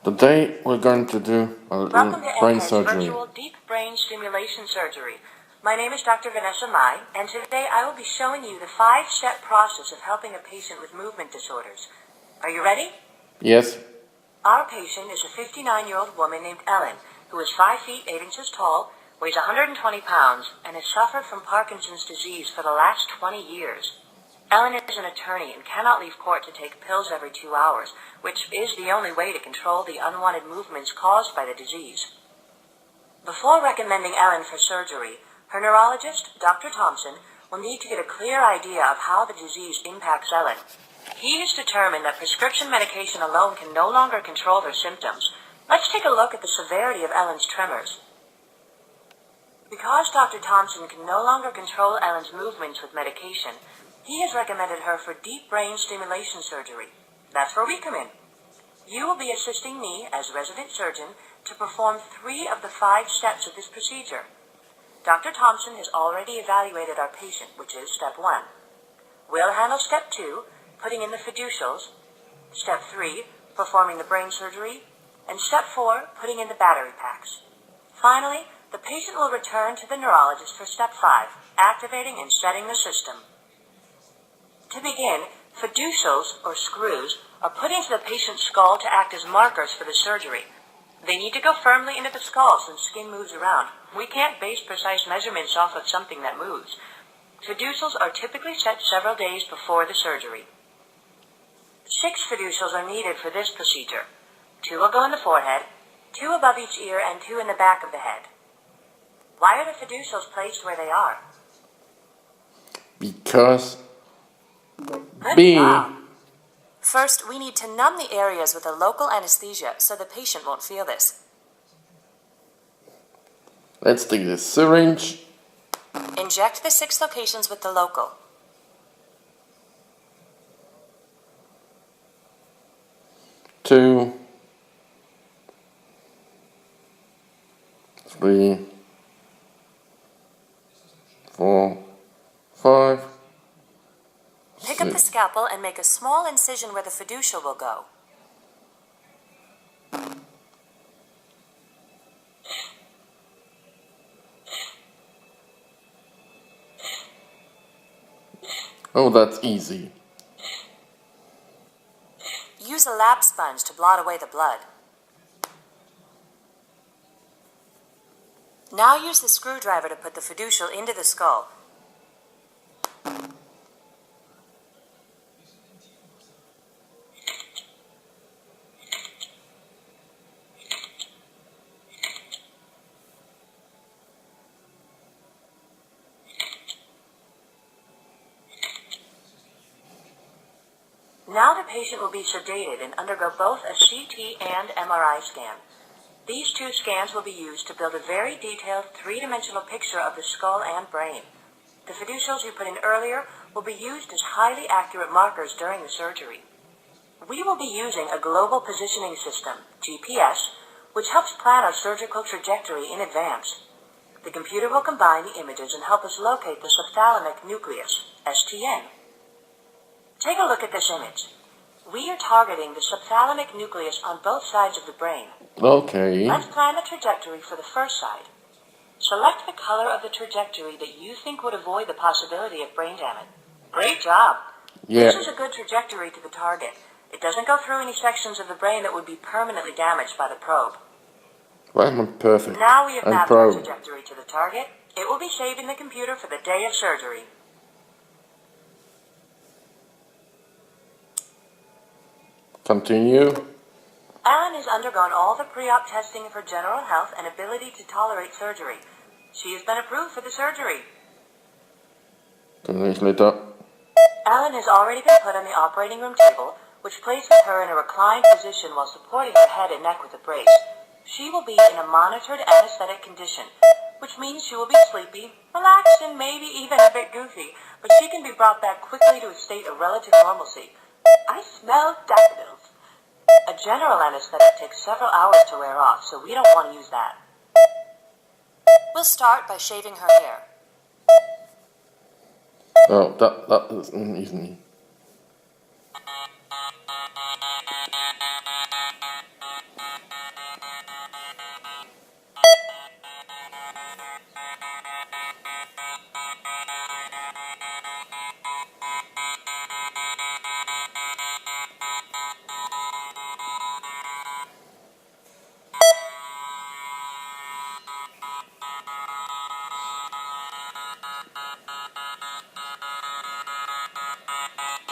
Today we're going to do a Welcome to brain NHED's surgery. virtual deep brain stimulation surgery. My name is Dr. Vanessa Mai, and today I will be showing you the 5-step process of helping a patient with movement disorders. Are you ready? Yes. Our patient is a 59-year-old woman named Ellen, who is 5 feet 8 inches tall, weighs 120 pounds, and has suffered from Parkinson's disease for the last 20 years. Ellen is an attorney and cannot leave court to take pills every 2 hours, which is the only way to control the unwanted movements caused by the disease. Before recommending Ellen for surgery, her neurologist, Dr. Thompson, will need to get a clear idea of how the disease impacts Ellen. He has determined that prescription medication alone can no longer control her symptoms. Let's take a look at the severity of Ellen's tremors. Because Dr. Thompson can no longer control Ellen's movements with medication, he has recommended her for deep brain stimulation surgery. That's where we come in. You will be assisting me as resident surgeon to perform 3 of the 5 steps of this procedure. Dr. Thompson has already evaluated our patient, which is step 1. We'll handle step 2, putting in the fiducials, step 3, performing the brain surgery, and step 4, putting in the battery packs. Finally, the patient will return to the neurologist for step 5, activating and setting the system. To begin, fiducials, or screws, are put into the patient's skull to act as markers for the surgery. They need to go firmly into the skull since skin moves around. We can't base precise measurements off of something that moves. Fiducials are typically set several days before the surgery. 6 fiducials are needed for this procedure. 2 will go in the forehead, 2 above each ear, and 2 in the back of the head. Why are the fiducials placed where they are? Because Good B. job. First, we need to numb the areas with a local anesthesia so the patient won't feel this. Let's take the syringe. Inject the 6 locations with the local. Two, 3, 4, 5. Pick up the scalpel and make a small incision where the fiducial will go. Oh, that's easy. Use a lap sponge to blot away the blood. Now use the screwdriver to put the fiducial into the skull. Now the patient will be sedated and undergo both a CT and MRI scan. These 2 scans will be used to build a very detailed 3-dimensional picture of the skull and brain. The fiducials you put in earlier will be used as highly accurate markers during the surgery. We will be using a global positioning system, GPS, which helps plan our surgical trajectory in advance. The computer will combine the images and help us locate the subthalamic nucleus, STN. Take a look at this image. We are targeting the subthalamic nucleus on both sides of the brain. Okay. Let's plan the trajectory for the first side. Select the color of the trajectory that you think would avoid the possibility of brain damage. Great job! Yeah. This is a good trajectory to the target. It doesn't go through any sections of the brain that would be permanently damaged by the probe. Well, I'm perfect. Now we have I'm mapped the pro. trajectory to the target. It will be saved in the computer for the day of surgery. Continue. Ellen has undergone all the pre-op testing of her general health and ability to tolerate surgery. She has been approved for the surgery. 2 days later. Ellen has already been put on the operating room table, which places her in a reclined position while supporting her head and neck with a brace. She will be in a monitored anesthetic condition, which means she will be sleepy, relaxed, and maybe even a bit goofy, but she can be brought back quickly to a state of relative normalcy. I smell daffodils. A general anesthetic takes several hours to wear off, so we don't want to use that. We'll start by shaving her hair. Oh, that isn't easy.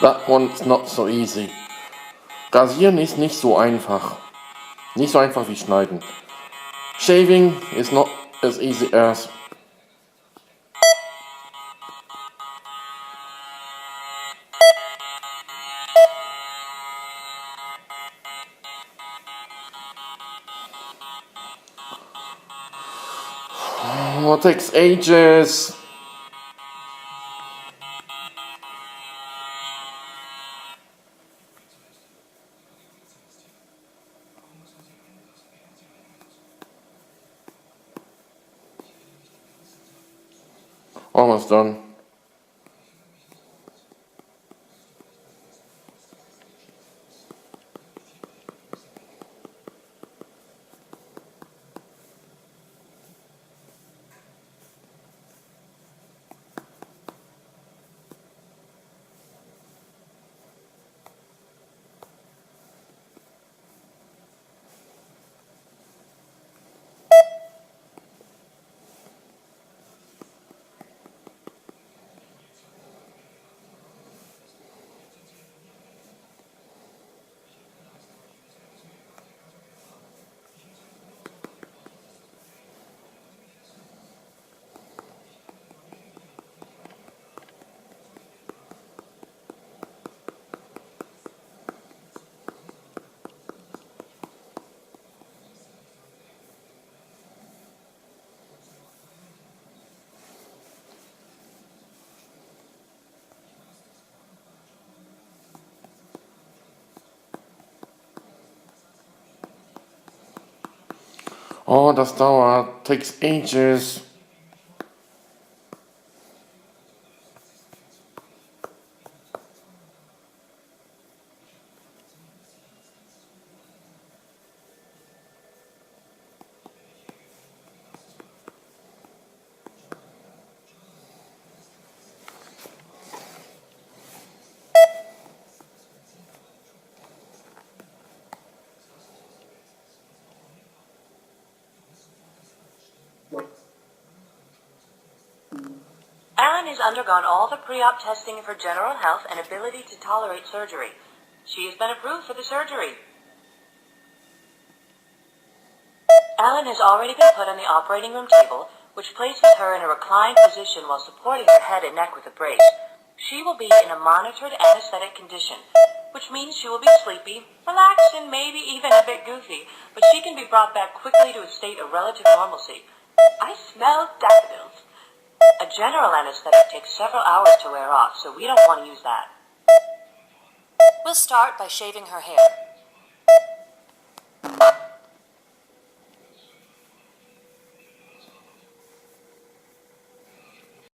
That one's not so easy. Rasieren ist nicht so einfach. Nicht so einfach wie schneiden. Shaving is not as easy as. Oh, it takes ages. Almost done. Oh, das dauert. Takes ages. Anne has undergone all the pre-op testing of her general health and ability to tolerate surgery. She has been approved for the surgery. Ellen has already been put on the operating room table, which places her in a reclined position while supporting her head and neck with a brace. She will be in a monitored anesthetic condition, which means she will be sleepy, relaxed, and maybe even a bit goofy, but she can be brought back quickly to a state of relative normalcy. I smell daffodils. A general anesthetic takes several hours to wear off, so we don't want to use that. We'll start by shaving her hair.